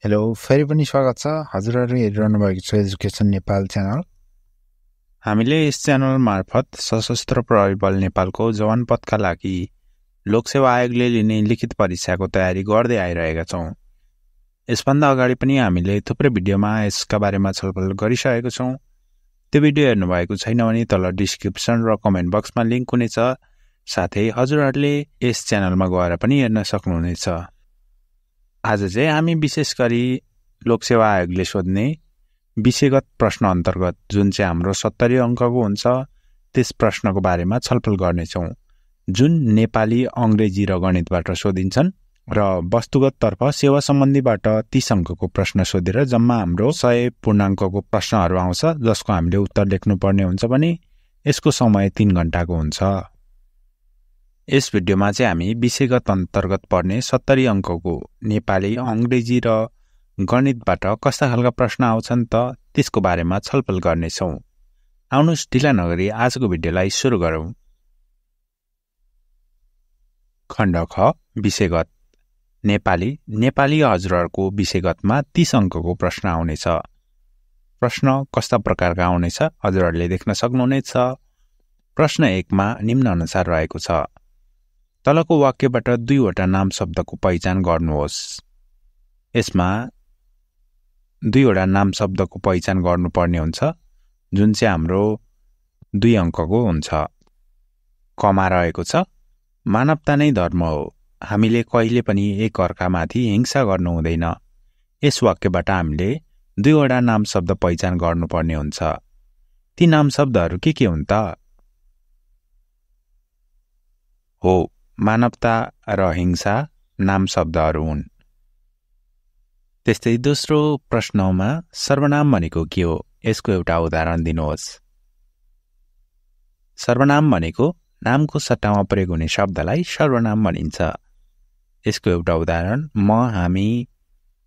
Hello फेरि पनि स्वागत छ हजुरहरू हेरिरहनु भएको छ एजुकेसन नेपाल च्यानल। हामीले यस च्यानल मार्फत सशस्त्र प्रहरी बल नेपालको जवान पदका लागि लोकसेवा आयोगले लिने लिखित परीक्षाको तयारी गर्दै आइरहेका छौं। यसभन्दा अगाडि पनि हामीले थुप्रै भिडियोमा यसका बारेमा छलफल गरिसकेका छौं। त्यो भिडियो हेर्नु भएको छैन भने तल डिस्क्रिप्सन र कमेन्ट बक्समा लिंक हुनेछ। साथै हजुरहरूले यस च्यानलमा गएर पनि हेर्न सक्नुहुनेछ। आज चाहिँ हामी विशेष गरी लोकसेवा आयोगले सोध्ने विषयगत प्रश्न अन्तर्गत जुन चाहिँ हाम्रो 70 अंकको हुन्छ त्यस प्रश्नको बारेमा छलफल गर्नेछौं, जुन नेपाली, अंग्रेजी र गणितबाट सोधिन्छन् र वस्तुगत तर्फ सेवा सम्बन्धीबाट 30 अंकको प्रश्न सोधेर जम्मा हाम्रो 100 पूर्णाङ्कको प्रश्नहरू आउँछ, जसको हामीले उत्तर लेख्नुपर्ने हुन्छ भने यसको समय 3 घण्टाको हुन्छ। यस भिडियोमा चाहिँ हामी विषयगत अन्तर्गत पर्ने 70 अंकको नेपाली, अंग्रेजी र गणितबाट कस्ता खालका प्रश्न आउँछन् त त्यसको बारेमा छलफल गर्नेछौं। आउनुस् ढिला नगरी आजको भिडियोलाई सुरु गरौं। खण्ड ख विषयगत नेपाली हजुरहरूको विषयगतमा 30 अंकको प्रश्न आउनेछ। प्रश्न कस्ता प्रकारका आउनेछ हजुरहरूले देख्न सक्नुहुनेछ। प्रश्न 1 मा निम्न अनुसार रहेको छ। तलको वाक्यबाट 2 वटा नाम शब्दको पहिचान गर्नुहोस्। यसमा 2 वटा नाम शब्दको पहिचान गर्नुपर्ने हुन्छ, जुन चाहिँ हाम्रो 2 अंकको हुन्छ। कमा रहेको छ। मानवता नै धर्म हो, हामीले कहिले पनि एक अर्कामाथि हिंसा गर्नु हुँदैन। यस वाक्यबाट हामीले 2 वटा नाम शब्द पहिचान गर्नुपर्ने हुन्छ। ती नाम शब्दहरू के हुन् त? हो, मानवता र हिंसा नाम शब्दहरू हुन्। त्यस्तै दोस्रो प्रश्नमा सर्वनाम भनेको के हो, यसको एउटा उदाहरण दिनुहोस्। सर्वनाम भनेको नामको सट्टामा प्रयोग हुने शब्दलाई सर्वनाम भनिन्छ। यसको एउटा उदाहरण म, हामी,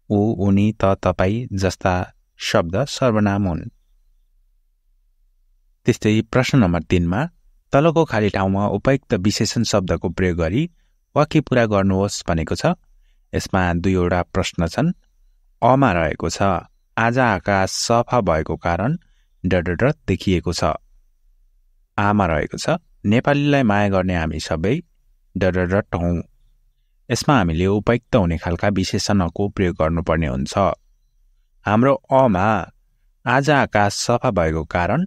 ऊ, उनी, त, तपाई जस्ता शब्द सर्वनाम हुन्। त्यस्तै प्रश्न नम्बर 3 मा तलको खाली ठाउँमा उपयुक्त विशेषण शब्दको प्रयोग गरी वाक्य पूरा गर्नुहोस् भनेको छ। यसमा 2 वटा प्रश्न छन्। अमा रहेको छ। आज आकाश सफा भएको कारण डडडड देखिएको छ। आमा रहेको छ। नेपालीलाई माया गर्ने हामी सबै डडडड हौं। यसमा हामीले उपयुक्त हुने खालका विशेषणको प्रयोग गर्नुपर्ने हुन्छ। हाम्रो अमा आज आकाश सफा भएको कारण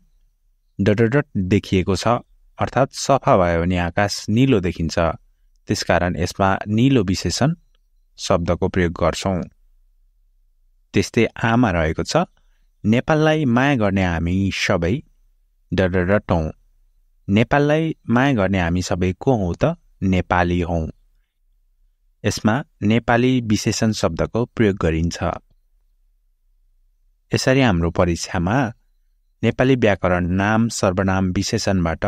डडडड देखिएको छ, अर्थात् सफा भयो भने आकाश नीलो देखिन्छ, त्यसकारण यसमा नीलो विशेषण शब्दको प्रयोग गर्छौं। त्यस्तै आमा रहेको छ। नेपाललाई माया गर्ने हामी सबै डडडड हौं। नेपाललाई माया गर्ने हामी सबै को हौं त? नेपाली हौं। यसमा नेपाली विशेषण शब्दको प्रयोग गरिन्छ। यसरी हाम्रो परीक्षामा नेपाली व्याकरण नाम सर्वनाम विशेषणबाट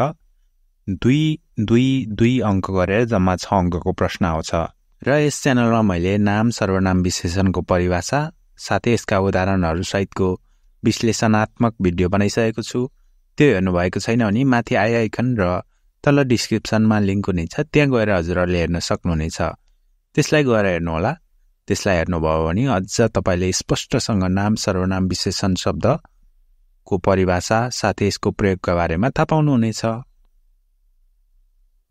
2 अंक गरेर जम्मा 6 अंकको प्रश्न आउँछ। र यस च्यानलमा मैले नाम सर्वनाम विशेषणको परिभाषा साथै यसका उदाहरणहरू सहितको विश्लेषणात्मक भिडियो बनाइसकेको छु। त्यो हेर्नुभएको छैन भने माथि आई आइकन र तल डिस्क्रिप्सनमा लिंक हुनेछ, त्यहाँ गएर हजुरहरूले हेर्न सक्नुहुनेछ। त्यसलाई गएर हेर्नुहोला। त्यसलाई हेर्नुभयो भने अझ तपाईले स्पष्टसँग नाम सर्वनाम विशेषण शब्दको परिभाषा साथै यसको प्रयोगका बारेमा थाहा पाउनुहुनेछ।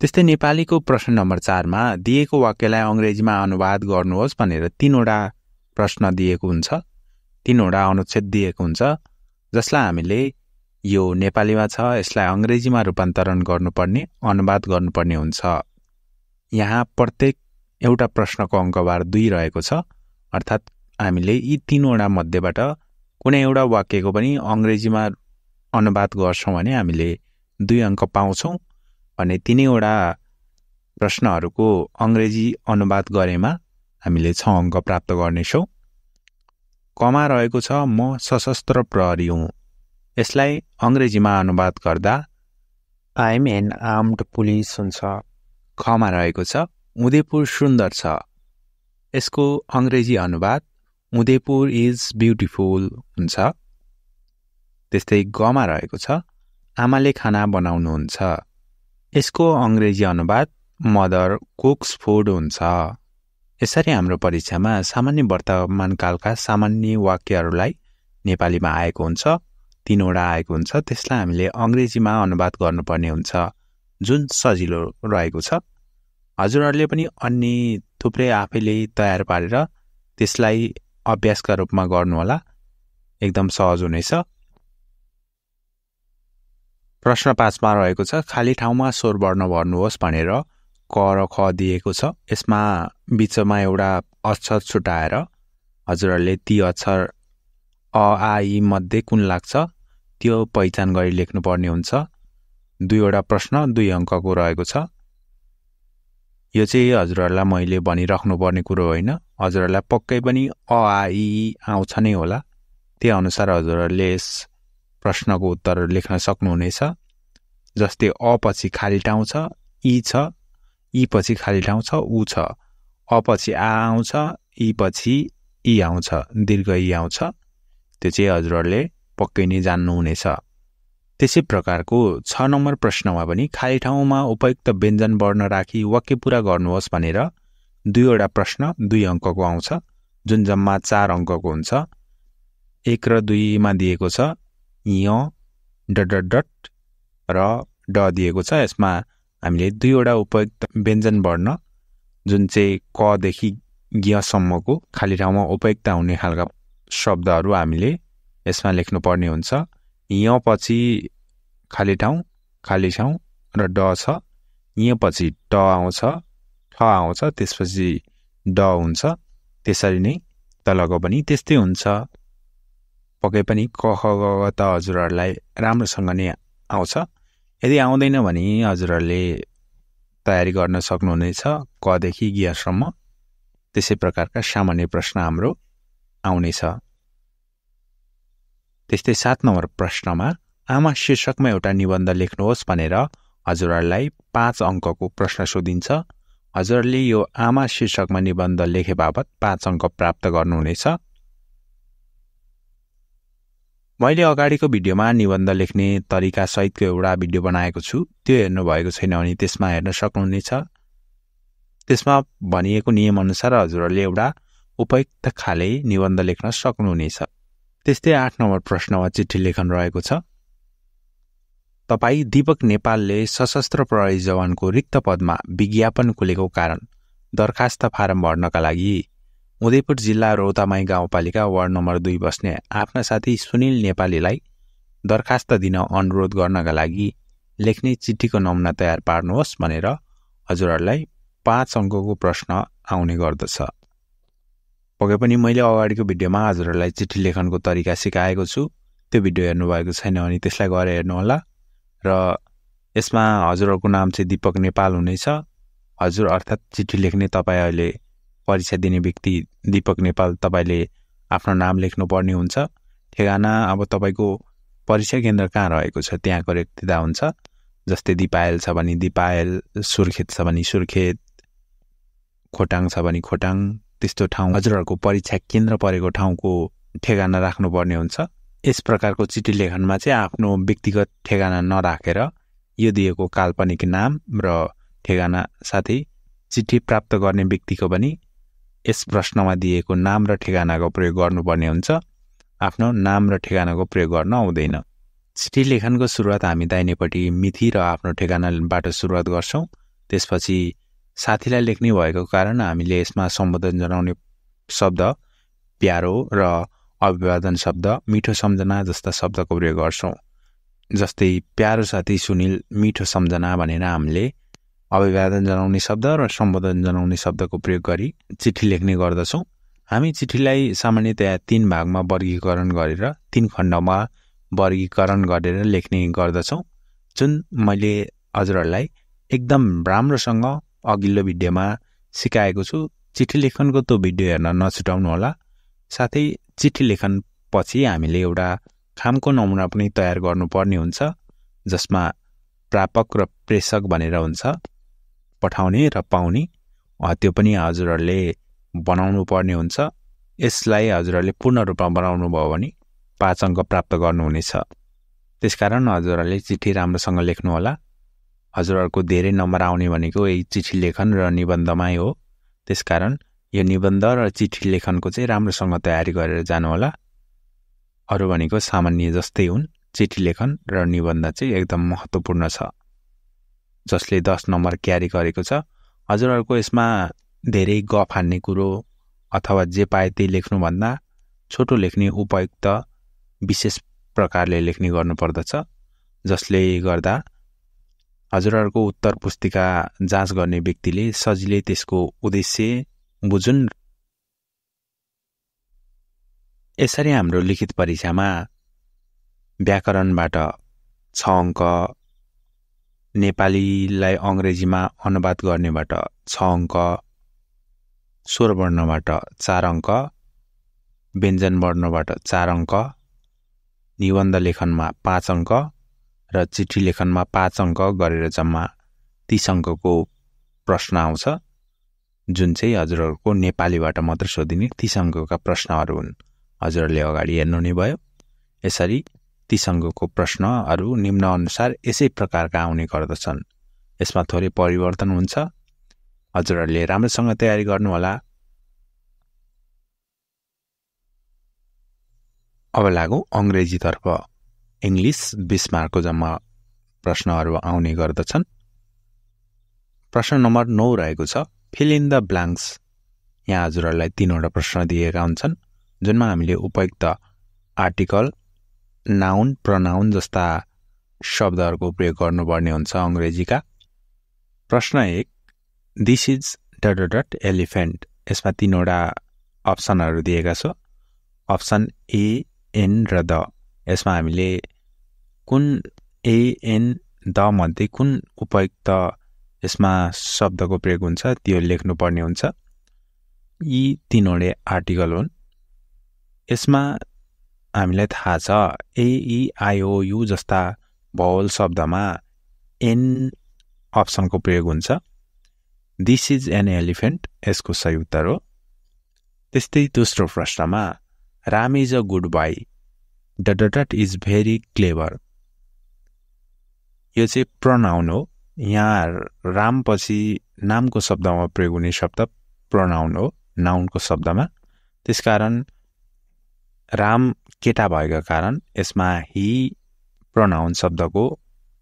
त्यस्तै नेपालीको प्रश्न नम्बर 4 मा दिएको वाक्यलाई अंग्रेजीमा अनुवाद गर्नुहोस् भनेर 3 वटा प्रश्न दिएको हुन्छ। 3 वटा अनुच्छेद दिएको हुन्छ, जसलाई हामीले यो नेपालीमा छ यसलाई अंग्रेजीमा रूपान्तरण गर्नुपर्ने, अनुवाद गर्नुपर्ने हुन्छ। यहाँ प्रत्येक एउटा प्रश्नको अंकबार 2 रहेको छ, अर्थात् हामीले यी 3 वटा मध्येबाट कुनै एउटा वाक्यको पनि अंग्रेजीमा अनुवाद गर्छौं भने हामीले 2 अंक पाउँछौं भने 3 वटा प्रश्नहरूको अंग्रेजी अनुवाद गरेमा हामीले 6 अंक प्राप्त गर्नेछौं। कमा रहेको छ। म सशस्त्र प्रहरी हुँ। यसलाई अंग्रेजीमा अनुवाद गर्दा I am an armed police हुन्छ। खमा रहेको छ। उदयपुर सुन्दर छ। यसको अंग्रेजी अनुवाद उदयपुर इज ब्युटिफुल हुन्छ। त्यस्तै गमा रहेको छ। आमाले खाना बनाउनुहुन्छ। यसको अंग्रेजी अनुवाद मदर कुक्स फूड हुन्छ। यसरी हाम्रो परीक्षामा सामान्य वर्तमान कालका सामान्य वाक्यहरूलाई नेपालीमा आएको हुन्छ, 3 वटा आएको हुन्छ। त्यसलाई हामीले अंग्रेजीमा अनुवाद गर्नुपर्ने हुन्छ, जुन सजिलो रहेको छ। हजुरहरूले पनि अन्य थुप्रै आफैले तयार पारेर त्यसलाई अभ्यासका रूपमा गर्नुहोला, एकदम सहज हुनेछ। प्रश्न 5 मा रहेको छ खाली ठाउँमा स्वर वर्ण भर्नुहोस् भनेर क र ख दिएको छ। यसमा बीचमा एउटा अक्षर छुटाएर हजुरहरूले ती अक्षर अ आ इ मध्ये कुन लाग्छ त्यो पहिचान गरी लेख्नुपर्ने हुन्छ। 2 वटा प्रश्न 2 अङ्कको रहेको छ। यो चाहिँ हजुरहरूलाई मैले भनिराख्नुपर्ने कुरो होइन, हजुरहरूलाई पक्कै पनि अ आ इ आउँछ नै होला। त्यही अनुसार हजुरहरूले यस प्रश्नको उत्तर लेख्न सक्नुहुनेछ। जस्तै अ पछि खाली ठाउँ छ, इ छ, इ पछि खाली ठाउँ छ, उ छ, अ पछि आ आउँछ, इ पछि इ आउँछ, दीर्घ इ आउँछ। त्यो चाहिँ हजुरहरूले पक्कै नै जान्नुहुनेछ। त्यसै प्रकारको 6 नम्बर प्रश्नमा पनि खाली ठाउँमा उपयुक्त व्यञ्जन वर्ण राखी वाक्य पूरा गर्नुहोस् भनेर 2 वटा प्रश्न 2 अङ्कको आउँछ, जुन जम्मा 4 अङ्कको हुन्छ। 1 र 2 मा दिएको छ य डट र ड दिएको छ। यसमा हामीले 2 वटा उपयुक्त व्यञ्जन वर्ण जुन चाहिँ क देखि ग सम्मको खाली ठाउँमा उपयुक्त हुने खालका शब्दहरू हामीले यसमा लेख्नुपर्ने हुन्छ। य पछि खाली ठाउँ र ड छ, य पछि ट आउँछ, ठ आउँछ, त्यसपछि ड हुन्छ। त्यसरी नै तलको पनि त्यस्तै हुन्छ। पक्कै पनि क ख ग घ त हजुरहरूलाई राम्रोसँग नै आउँछ। यदि आउँदैन भने हजुरहरूले तयारी गर्न सक्नुहुनेछ क देखि ग सम्म। त्यसै प्रकारका सामान्य प्रश्न हाम्रो आउनेछ। त्यस्तै 7 नम्बर प्रश्नमा आमा शीर्षकमा एउटा निबन्ध लेख्नुहोस् भनेर हजुरहरूलाई 5 अङ्कको प्रश्न सोधिन्छ। हजुरहरूले यो आमा शीर्षकमा निबन्ध लेखे बापत 5 अङ्क प्राप्त गर्नुहुनेछ। मैले अगाडिको भिडियोमा निबन्ध लेख्ने तरिका सहितको एउटा भिडियो बनाएको छु, त्यो हेर्नु भएको छैन भने त्यसमा हेर्न सक्नुहुनेछ। त्यसमा भनिएको नियम अनुसार हजुरहरूले एउटा उपयुक्त खाले निबन्ध लेख्न सक्नुहुनेछ। त्यस्तै 8 नम्बर प्रश्नमा चिठी लेखन रहेको छ। तपाईँ दीपक नेपालले सशस्त्र प्रहरी जवानको रिक्त पदमा विज्ञापन खुलेको कारण दरखास्त फारम भर्नका लागि उदयपुर जिल्ला रौतामाई गाउँपालिका वार्ड नम्बर 2 बस्ने आफ्ना साथी सुनिल नेपालीलाई दरखास्त दिन अनुरोध गर्नका लागि लेख्ने चिठीको नमुना तयार पार्नुहोस् भनेर हजुरहरूलाई 5 अङ्कको प्रश्न आउने गर्दछ। पक्कै पनि मैले अगाडिको भिडियोमा हजुरहरूलाई चिठी लेखनको तरिका सिकाएको छु, त्यो भिडियो हेर्नुभएको छैन भने त्यसलाई गएर हेर्नुहोला। र यसमा हजुरहरूको नाम चाहिँ दीपक नेपाल हुनेछ। हजुर अर्थात् चिठी लेख्ने तपाईँ अहिले परीक्षा दिने व्यक्ति दीपक नेपाल तपाईँले आफ्नो नाम लेख्नुपर्ने हुन्छ। ठेगाना अब तपाईँको परीक्षा केन्द्र कहाँ रहेको छ त्यहाँको लेख्दा हुन्छ। जस्तै दिपायल छ भने दिपायल, सुर्खेत छ भने सुर्खेत, खोटाङ छ भने खोटाङ, त्यस्तो ठाउँ हजुरहरूको परीक्षा केन्द्र परेको ठाउँको ठेगाना राख्नुपर्ने हुन्छ। यस प्रकारको चिठी लेखनमा चाहिँ आफ्नो व्यक्तिगत ठेगाना नराखेर यो दिएको काल्पनिक नाम र ठेगाना साथै चिठी प्राप्त गर्ने व्यक्तिको पनि यस प्रश्नमा दिएको नाम र ठेगानाको प्रयोग गर्नुपर्ने हुन्छ। आफ्नो नाम र ठेगानाको प्रयोग गर्न आउँदैन। चिठी लेखनको सुरुवात हामी दाहिनेपट्टि मिति र आफ्नो ठेगानाबाट सुरुवात गर्छौँ। त्यसपछि साथीलाई लेख्ने भएको कारण हामीले यसमा सम्बोधन जनाउने शब्द प्यारो र अभिवादन शब्द मिठो सम्झना जस्ता शब्दको प्रयोग गर्छौँ। जस्तै प्यारो साथी सुनिल मिठो सम्झना भनेर हामीले अभिवादन जनाउने शब्द र सम्बोधन जनाउने शब्दको प्रयोग गरी चिठी लेख्ने गर्दछौँ। हामी चिठीलाई सामान्यतया 3 भागमा वर्गीकरण गरेर 3 खण्डमा वर्गीकरण गरेर लेख्ने गर्दछौँ, जुन मैले हजुरहरूलाई एकदम राम्रोसँग अघिल्लो भिडियोमा सिकाएको छु। चिठी लेखनको त्यो भिडियो हेर्न नछुटाउनु होला। साथै चिठी लेखन पछि हामीले एउटा खामको नमुना पनि तयार गर्नुपर्ने हुन्छ, जसमा प्रापक र प्रेषक भनेर हुन्छ, पठाउने र पाउने। त्यो पनि हजुरहरूले बनाउनु पर्ने हुन्छ। यसलाई हजुरहरूले पूर्ण रूपमा बनाउनु भयो भने 5 अङ्क प्राप्त गर्नुहुनेछ। त्यसकारण हजुरहरूले चिठी राम्रोसँग लेख्नु होला। हजुरहरूको धेरै नम्बर आउने भनेको यही चिठी लेखन र निबन्धमै हो। त्यसकारण यो निबन्ध र चिठी लेखनको चाहिँ राम्रोसँग तयारी गरेर जानु होला। अरु भनेको सामान्य जस्तै हुन्। चिठी लेखन र निबन्ध चाहिँ एकदम महत्त्वपूर्ण छ, जसले 10 नम्बर क्यारी गरेको छ। हजुरहरूको यसमा धेरै गफ हान्ने कुरो अथवा जे पाए त्यही लेख्नुभन्दा छोटो लेख्ने उपयुक्त विशेष प्रकारले लेख्ने गर्नुपर्दछ, जसले गर्दा हजुरहरूको उत्तर पुस्तिका जाँच गर्ने व्यक्तिले सजिलै त्यसको उद्देश्य बुझुन्। यसरी हाम्रो लिखित परीक्षामा व्याकरणबाट 6 अङ्क, नेपालीलाई अङ्ग्रेजीमा अनुवाद गर्नेबाट 6 अङ्क, स्वर वर्णबाट 4 अङ्क, व्यञ्जन वर्णबाट 4 अङ्क, निबन्ध लेखनमा 5 अङ्क र चिठी लेखनमा 5 अङ्क गरेर जम्मा 30 अङ्कको प्रश्न आउँछ, जुन चाहिँ हजुरहरूको नेपालीबाट मात्र सोधिने 30 अङ्कका प्रश्नहरू हुन्। हजुरहरूले अगाडि हेर्नु नै भयो। यसरी 30 अङ्कको प्रश्नहरू निम्न अनुसार यसै प्रकारका आउने गर्दछन्। यसमा थोरै परिवर्तन हुन्छ। हजुरहरूले राम्रोसँग तयारी गर्नुहोला। अब लागौँ अङ्ग्रेजीतर्फ। इङ्ग्लिस 20 मार्कको जम्मा प्रश्नहरू आउने गर्दछन्। प्रश्न नम्बर 9 रहेको छ, फिल इन द ब्ल्याङ्क्स। यहाँ हजुरहरूलाई 3वटा प्रश्न दिएका हुन्छन्, जुनमा हामीले उपयुक्त आर्टिकल, नाउन, प्रनाउन जस्ता शब्दहरूको प्रयोग गर्नुपर्ने हुन्छ अङ्ग्रेजीका। प्रश्न 1, दिस इज ... एलिफेन्ट। यसमा 3वटा अप्सनहरू दिएका छ। अप्सन ए, एन र द। यसमा हामीले कुन ए, एन, द मध्ये कुन उपयुक्त यसमा शब्दको प्रयोग हुन्छ त्यो लेख्नुपर्ने हुन्छ। यी 3वटा आर्टिकल हुन्। यसमा हामीलाई थाहा छ ए, ई, आई, ओ, यु जस्ता भवल शब्दमा एन अप्सनको प्रयोग हुन्छ। दिस इज एन एलिफेन्ट यसको सही उत्तर हो। त्यस्तै दोस्रो प्रश्नमा Ram is a good boy, ... is very clever. यो चाहिँ प्रोनाउन हो। यहाँ राम पछि नामको शब्दमा प्रयोग हुने शब्द प्रोनाउन हो, नाउनको शब्दमा। त्यसकारण राम केटा भएको कारण यसमा ही प्रोनाउन शब्दको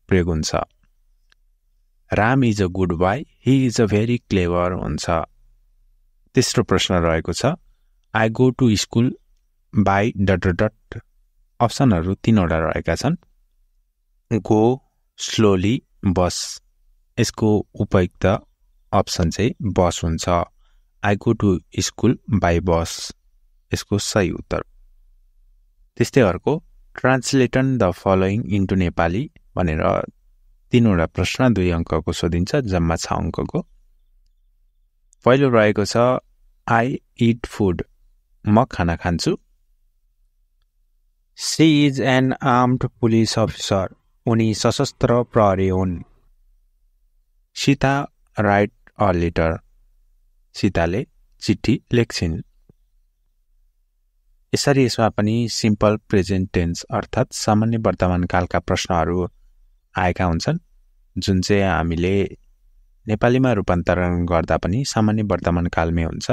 प्रयोग हुन्छ। Ram is a good boy, he is a very clever हुन्छ। तेस्रो प्रश्न रहेको छ, I go to school by ... अप्सनहरू 3वटा रहेका छन्। Go, slowly, bus. यसको उपयुक्त अप्सन चाहिँ बस हुन्छ। I go to school by bus यसको सही उत्तर। त्यस्तै अर्को, translate the following into Nepali भनेर 3वटा प्रश्न 2 अङ्कको सोधिन्छ, जम्मा 6 अङ्कको। पहिलो रहेको छ, आई इट फुड। म खाना खान्छु। She is an armed police officer. उनी सशस्त्र प्रहरी हुन्। Sita write a letter. सीताले चिठी लेख्छिन्। यसरी यसमा पनि सिम्पल प्रेजेन्ट टेन्स अर्थात् सामान्य वर्तमान कालका प्रश्नहरू आएका हुन्छन्, जुन चाहिँ हामीले नेपालीमा रूपान्तरण गर्दा पनि सामान्य वर्तमान कालमै हुन्छ,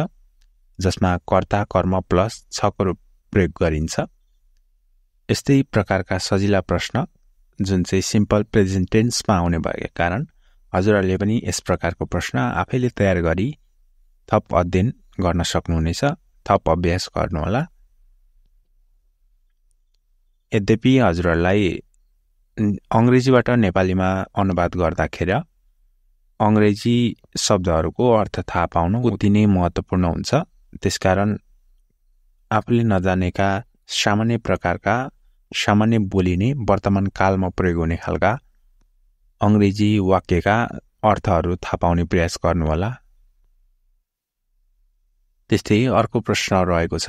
जसमा कर्ता, कर्म प्लस 6 को प्रयोग गरिन्छ। यस्तै प्रकारका सजिला प्रश्न जुन चाहिँ सिम्पल प्रेजेन्ट टेन्समा आउने भएको कारण हजुरहरूले पनि यस प्रकारको प्रश्न आफैले तयार गरी थप अध्ययन गर्न सक्नुहुनेछ, थप अभ्यास गर्नुहोला। यद्यपि हजुरहरूलाई अङ्ग्रेजीबाट नेपालीमा अनुवाद गर्दाखेरि अङ्ग्रेजी शब्दहरूको अर्थ थाहा पाउनु अति नै महत्त्वपूर्ण हुन्छ। त्यसकारण आफूले नजानेका सामान्य प्रकारका सामान्य बोलिने वर्तमान कालमा प्रयोग हुने खालका अङ्ग्रेजी वाक्यका अर्थहरू थाहा पाउने प्रयास गर्नुहोला। त्यस्तै अर्को प्रश्न रहेको छ,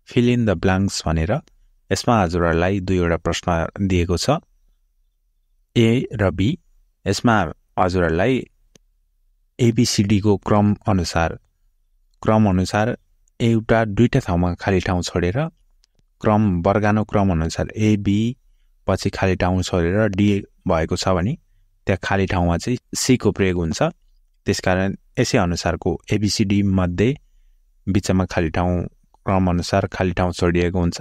फिल इन द ब्ल्याङ्क्स भनेर। यसमा हजुरहरूलाई 2वटा प्रश्न दिएको छ, ए र बी। यसमा हजुरहरूलाई एबीसीडीको क्रम अनुसार एउटा 2टा ठाउँमा खाली ठाउँ छोडेर वर्गानुक्रम अनुसार एबी पछि खाली ठाउँ छोडेर डी भएको छ भने त्यहाँ खाली ठाउँमा चाहिँ सी को प्रयोग हुन्छ। त्यसकारण यसै अनुसारको एबीसीडी मध्ये बिचमा खाली ठाउँ क्रमअनुसार खाली ठाउँ छोडिएको हुन्छ।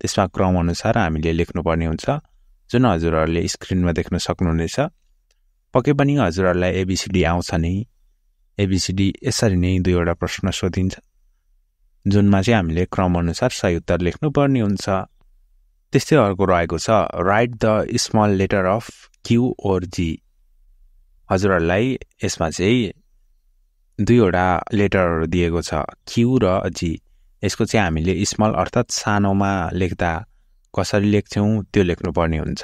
त्यसमा क्रमअनुसार हामीले लेख्नुपर्ने हुन्छ, जुन हजुरहरूले स्क्रिनमा देख्न सक्नुहुनेछ। पक्कै पनि हजुरहरूलाई एबिसिडी आउँछ नै। एबिसिडी यसरी नै 2वटा प्रश्न सोधिन्छ, जुनमा चाहिँ हामीले क्रमअनुसार सही उत्तर लेख्नुपर्ने हुन्छ। त्यस्तै अर्को रहेको छ, write the small letter of Q or G. हजुरहरूलाई यसमा चाहिँ 2वटा लेटरहरू दिएको छ, क्यू र जी। यसको चाहिँ हामीले स्मल अर्थात् सानोमा लेख्दा कसरी लेख्छौँ त्यो लेख्नुपर्ने हुन्छ।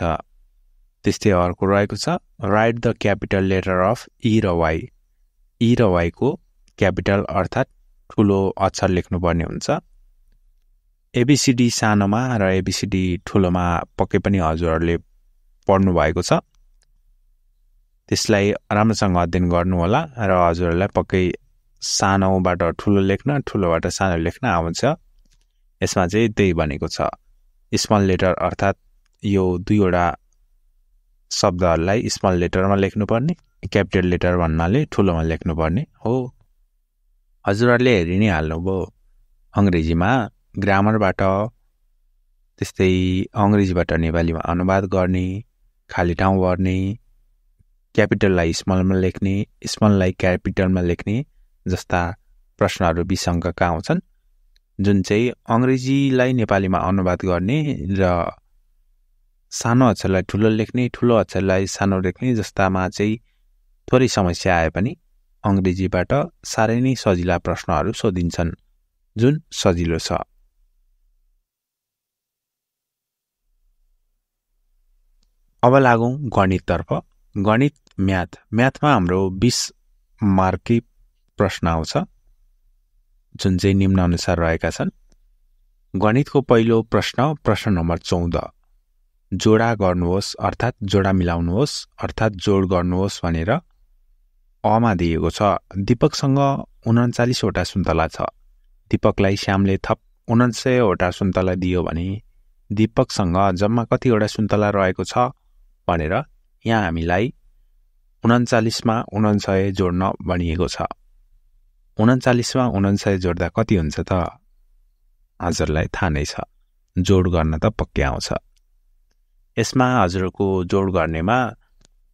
त्यस्तै अर्को रहेको छ, write the capital letter of E र वाई। ई र वाईको क्यापिटल अर्थात् ठुलो अक्षर लेख्नुपर्ने हुन्छ। एबिसिडी सानोमा र एबिसिडी ठुलोमा पक्कै पनि हजुरहरूले पढ्नु भएको छ। त्यसलाई राम्रोसँग अध्ययन गर्नु होला र हजुरहरूलाई पक्कै सानोबाट ठुलो लेख्न, ठुलोबाट सानो लेख्न आउँछ। यसमा चाहिँ त्यही भनेको छ, स्मल लेटर अर्थात् यो 2वटा शब्दहरूलाई स्मल लेटरमा लेख्नुपर्ने, क्यापिटल लेटर भन्नाले ठुलोमा लेख्नुपर्ने हो। हजुरहरूले हेरि नै हाल्नुभयो अङ्ग्रेजीमा ग्रामरबाट, त्यस्तै अङ्ग्रेजीबाट नेपालीमा अनुवाद गर्ने, खाली ठाउँ भर्ने, क्यापिटललाई स्मलमा लेख्ने, स्मललाई क्यापिटलमा लेख्ने जस्ता प्रश्नहरू 20 अङ्कका आउँछन्, जुन चाहिँ अङ्ग्रेजीलाई नेपालीमा अनुवाद गर्ने र सानो अक्षरलाई ठुलो लेख्ने, ठुलो अक्षरलाई सानो लेख्ने जस्तामा चाहिँ थोरै समस्या आए पनि अङ्ग्रेजीबाट साह्रै नै सजिला प्रश्नहरू सोधिन्छन्, जुन सजिलो छ। अब लागौँ गणिततर्फ। गणित म्याथमा हाम्रो 20 मार्की प्रश्न आउँछ, जुन चाहिँ निम्नानुसार रहेका छन्। गणितको पहिलो प्रश्न नम्बर 14, जोडा गर्नुहोस् अर्थात् जोडा मिलाउनुहोस् अर्थात् जोड गर्नुहोस् भनेर अमा दिएको छ। दीपकसँग 39वटा सुन्तला छ। दीपकलाई श्यामले थप 49वटा सुन्तला दियो भने दीपकसँग जम्मा कतिवटा सुन्तला रहेको छ भनेर यहाँ हामीलाई 39मा 49 जोड्न भनिएको छ। 39मा 49 जोड्दा कति हुन्छ त हजुरलाई थाहा नै छ, जोड गर्न त पक्कै आउँछ। यसमा हजुरको जोड गर्नेमा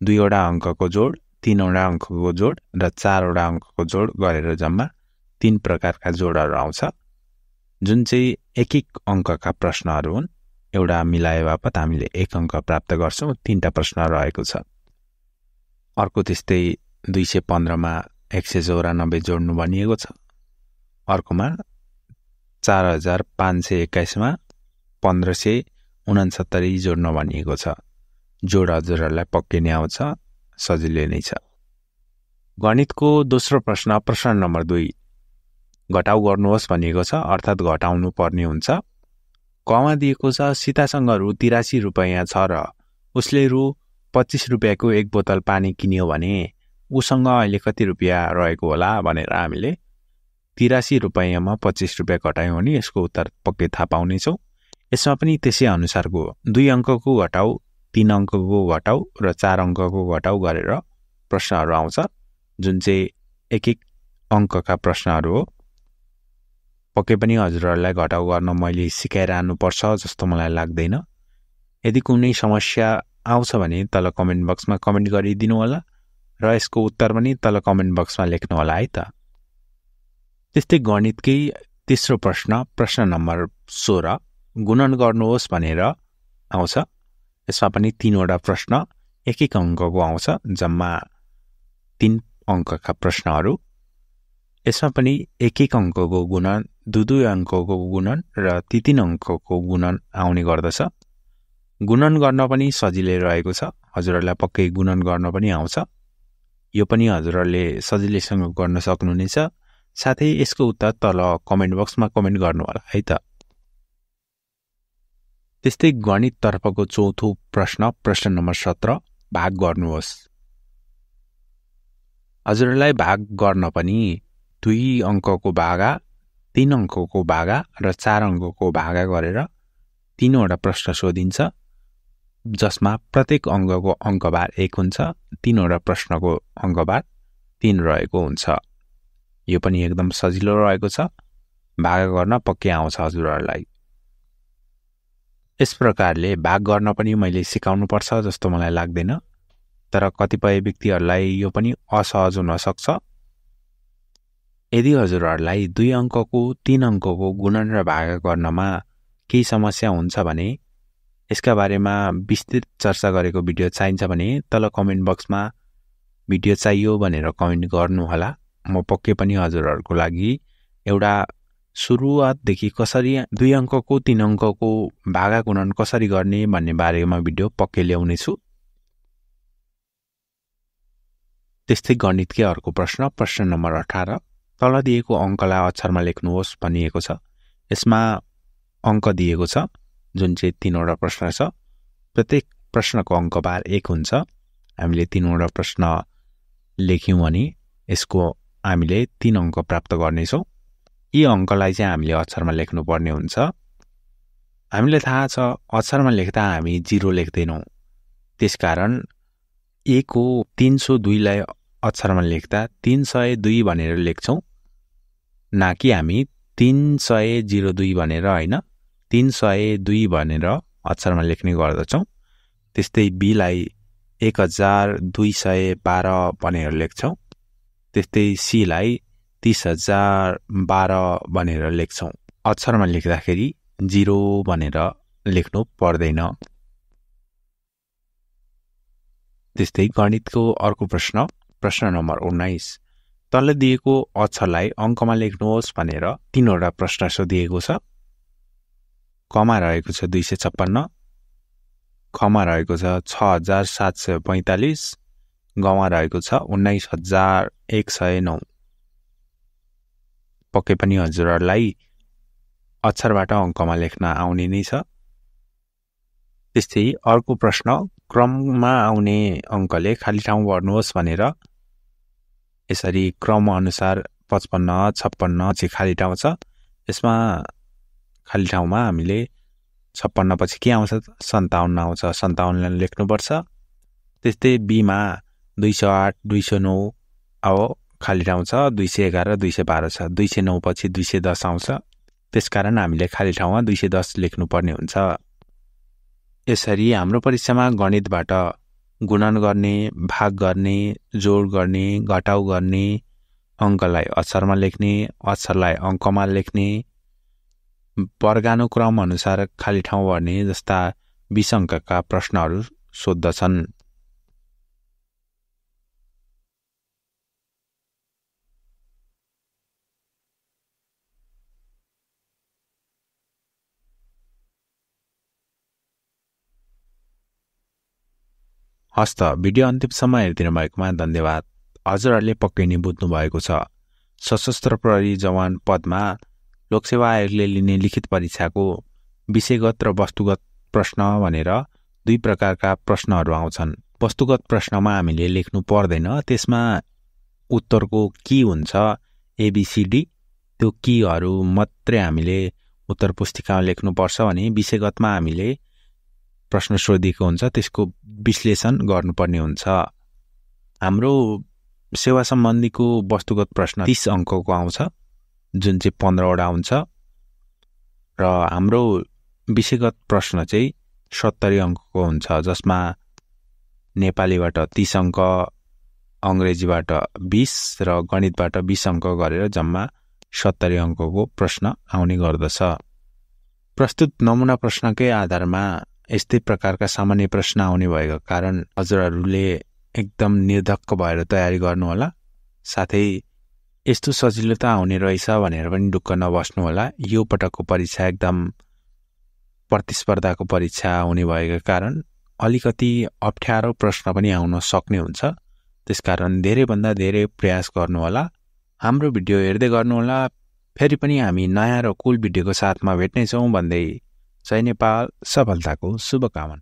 2वटा अङ्कको जोड, 3वटा अङ्कको जोड र 4वटा अङ्कको जोड गरेर जम्मा 3 प्रकारका जोडहरू आउँछ, जुन चाहिँ 1-1 अङ्कका प्रश्नहरू हुन्। एउटा मिलाए बापत हामीले 1 अङ्क प्राप्त गर्छौँ। 3टा प्रश्न रहेको छ। अर्को त्यस्तै 215मा 194 जोड्नु भनिएको छ। अर्कोमा 4521मा 1569 जोड्न भनिएको छ। जोड हजुरहरूलाई पक्कै नै आउँछ, सजिलै नै छ। गणितको दोस्रो प्रश्न नम्बर 2, घटाउ गर्नुहोस् भनिएको छ, अर्थात् घटाउनु पर्ने हुन्छ। कमा दिएको छ, सीतासँग रु 83 रुपैयाँ छ र उसले रु 25 रुपैयाँको 1 बोतल पानी किन्यो भने उसँग अहिले कति रुपियाँ रहेको होला भनेर हामीले 83 रुपैयाँमा 25 रुपियाँ घटायौँ भने यसको उत्तर पक्कै थाहा पाउनेछौँ। यसमा पनि त्यसै अनुसारको 2 अङ्कको घटाउ, 3 अङ्कको घटाउ र 4 अङ्कको घटाउ गरेर प्रश्नहरू आउँछ, जुन चाहिँ 1-1 अङ्कका प्रश्नहरू हो। पक्कै पनि हजुरहरूलाई घटाउ गर्न मैले सिकाइरहनुपर्छ जस्तो मलाई लाग्दैन। यदि कुनै समस्या आउँछ भने तल कमेन्ट बक्समा कमेन्ट गरिदिनु होला र यसको उत्तर पनि तल कमेन्ट बक्समा लेख्नु होला है त। त्यस्तै गणितकै तेस्रो प्रश्न नम्बर 16, गुणन गर्नुहोस् भनेर आउँछ। यसमा पनि 3वटा प्रश्न 1-1 अङ्कको आउँछ, जम्मा 3 अङ्कका प्रश्नहरू। यसमा पनि 1-1 अङ्कको गुणन, 2-2 अङ्कको गुणन र 3-3 अङ्कको गुणन आउने गर्दछ। गुणन गर्न पनि सजिलै रहेको छ, हजुरहरूलाई पक्कै गुणन गर्न पनि आउँछ। यो पनि हजुरहरूले सजिलैसँग गर्न सक्नुहुनेछ। साथै यसको उत्तर तल कमेन्ट बक्समा कमेन्ट गर्नु होला है त। त्यस्तै गणिततर्फको चौथो प्रश्न नम्बर 17, भाग गर्नुहोस्। हजुरहरूलाई भाग गर्न पनि 2 अङ्कको भागा, 3 अङ्कको भागा र 4 अङ्कको भागा गरेर 3वटा प्रश्न सोधिन्छ, जसमा प्रत्येक अङ्कको अङ्कबार 1 हुन्छ। 3वटा प्रश्नको अङ्कबार 3 रहेको हुन्छ। यो पनि एकदम सजिलो रहेको छ, भागा गर्न पक्कै आउँछ हजुरहरूलाई। यस प्रकारले भाग गर्न पनि मैले सिकाउनु पर्छ जस्तो मलाई लाग्दैन, तर कतिपय व्यक्तिहरूलाई यो पनि असहज हुन सक्छ। यदि हजुरहरूलाई 2 अङ्कको 3 अङ्कको गुणन र भागा गर्नमा केही समस्या हुन्छ भने यसका बारेमा विस्तृत चर्चा गरेको भिडियो चाहिन्छ भने तल कमेन्ट बक्समा भिडियो चाहियो भनेर कमेन्ट गर्नुहोला। म पक्कै पनि हजुरहरूको लागि एउटा सुरुवातदेखि कसरी 2 अङ्कको 3 अङ्कको भागा गुणन कसरी गर्ने भन्ने बारेमा भिडियो पक्कै ल्याउनेछु। त्यस्तै गणितकै अर्को प्रश्न नम्बर 18 तल दिएको अङ्कलाई अक्षरमा लेख्नुहोस् भनिएको छ। यसमा अङ्क दिएको छ जुन चाहिँ 3वटा प्रश्न छ। प्रत्येक प्रश्नको अङ्कभार 1 हुन्छ। हामीले 3वटा प्रश्न लेख्यौँ भने यसको हामीले 3 अङ्क प्राप्त गर्नेछौँ। यी अङ्कलाई चाहिँ हामीले अक्षरमा लेख्नुपर्ने हुन्छ। हामीलाई थाहा छ अक्षरमा लेख्दा हामी 0 लेख्दैनौँ, त्यसकारण 1 को 302 लाई अक्षरमा लेख्दा 302 भनेर लेख्छौँ, न कि हामी 302 भनेर होइन, 302 भनेर अक्षरमा लेख्ने गर्दछौँ। त्यस्तै बी लाई 1212 भनेर लेख्छौँ। त्यस्तै सी लाई 30012 भनेर लेख्छौँ। अक्षरमा लेख्दाखेरि 0 भनेर लेख्नु पर्दैन। त्यस्तै गणितको अर्को प्रश्न नम्बर 19 तल दिएको अक्षरलाई अङ्कमा लेख्नुहोस् भनेर 3वटा प्रश्न सोधिएको छ। कमा रहेको छ 256, खमा रहेको छ 6745, गमा रहेको छ 19109। पक्कै पनि हजुरहरूलाई अक्षरबाट अङ्कमा लेख्न आउने नै छ। त्यस्तै अर्को प्रश्न क्रममा आउने अङ्कले खाली ठाउँ भर्नुहोस् भनेर यसरी क्रम अनुसार 55 56 चाहिँ खाली ठाउँ छ। यसमा खाली ठाउँमा हामीले 56 पछि के आउँछ 57 आउँछ, 57 लेख्नुपर्छ। त्यस्तै बीमा 208 209 अब खाली ठाउँ छ, 211 212 छ, 209 पछि 210 आउँछ, त्यसकारण हामीले खाली ठाउँमा 210 लेख्नुपर्ने हुन्छ। यसरी हाम्रो परीक्षामा गणितबाट गुणन गर्ने, भाग गर्ने, जोड गर्ने, घटाउ गर्ने, अङ्कलाई अक्षरमा लेख्ने, अक्षरलाई अङ्कमा लेख्ने, वर्गानुक्रम अनुसार खाली ठाउँ भर्ने जस्ता 20 अङ्कका प्रश्नहरू सोध्दछन्। हस्त भिडियो अन्तिमसम्म हेरिदिनु भएकोमा धन्यवाद। हजुरहरूले पक्कै नै बुझ्नु भएको छ सशस्त्र प्रहरी जवान पदमा लोकसेवा आयोगले लिने लिखित परीक्षाको विषयगत र वस्तुगत प्रश्न भनेर 2 प्रकारका प्रश्नहरू आउँछन्। वस्तुगत प्रश्नमा हामीले लेख्नु पर्दैन, त्यसमा उत्तरको की हुन्छ ABCD, त्यो कीहरू मात्रै हामीले उत्तर पुस्तिकामा लेख्नुपर्छ भने विषयगतमा हामीले प्रश्न सोधिएको हुन्छ त्यसको विश्लेषण गर्नुपर्ने हुन्छ। हाम्रो सेवा सम्बन्धीको वस्तुगत प्रश्न 30 अङ्कको आउँछ जुन चाहिँ 15वटा हुन्छ र हाम्रो विषयगत प्रश्न चाहिँ 70 अङ्कको हुन्छ जसमा नेपालीबाट 30 अङ्क, अङ्ग्रेजीबाट 20 र गणितबाट 20 अङ्क गरेर जम्मा 70 अङ्कको प्रश्न आउने गर्दछ। प्रस्तुत नमुना प्रश्नकै आधारमा यस्तै प्रकारका सामान्य प्रश्न आउने भएको कारण हजुरहरूले एकदम निर्धक्क भएर तयारी गर्नुहोला। साथै यस्तो सजिलो त आउने रहेछ भनेर पनि ढुक्क नबस्नु होला। यो पटकको परीक्षा एकदम प्रतिस्पर्धाको परीक्षा हुने भएको कारण अलिकति अप्ठ्यारो प्रश्न पनि आउन सक्ने हुन्छ, त्यसकारण धेरैभन्दा धेरै प्रयास गर्नुहोला। हाम्रो भिडियो हेर्दै गर्नुहोला। फेरि पनि हामी नयाँ र कुल भिडियोको साथमा भेट्नेछौँ भन्दै जय नेपाल, सफलताको शुभकामना।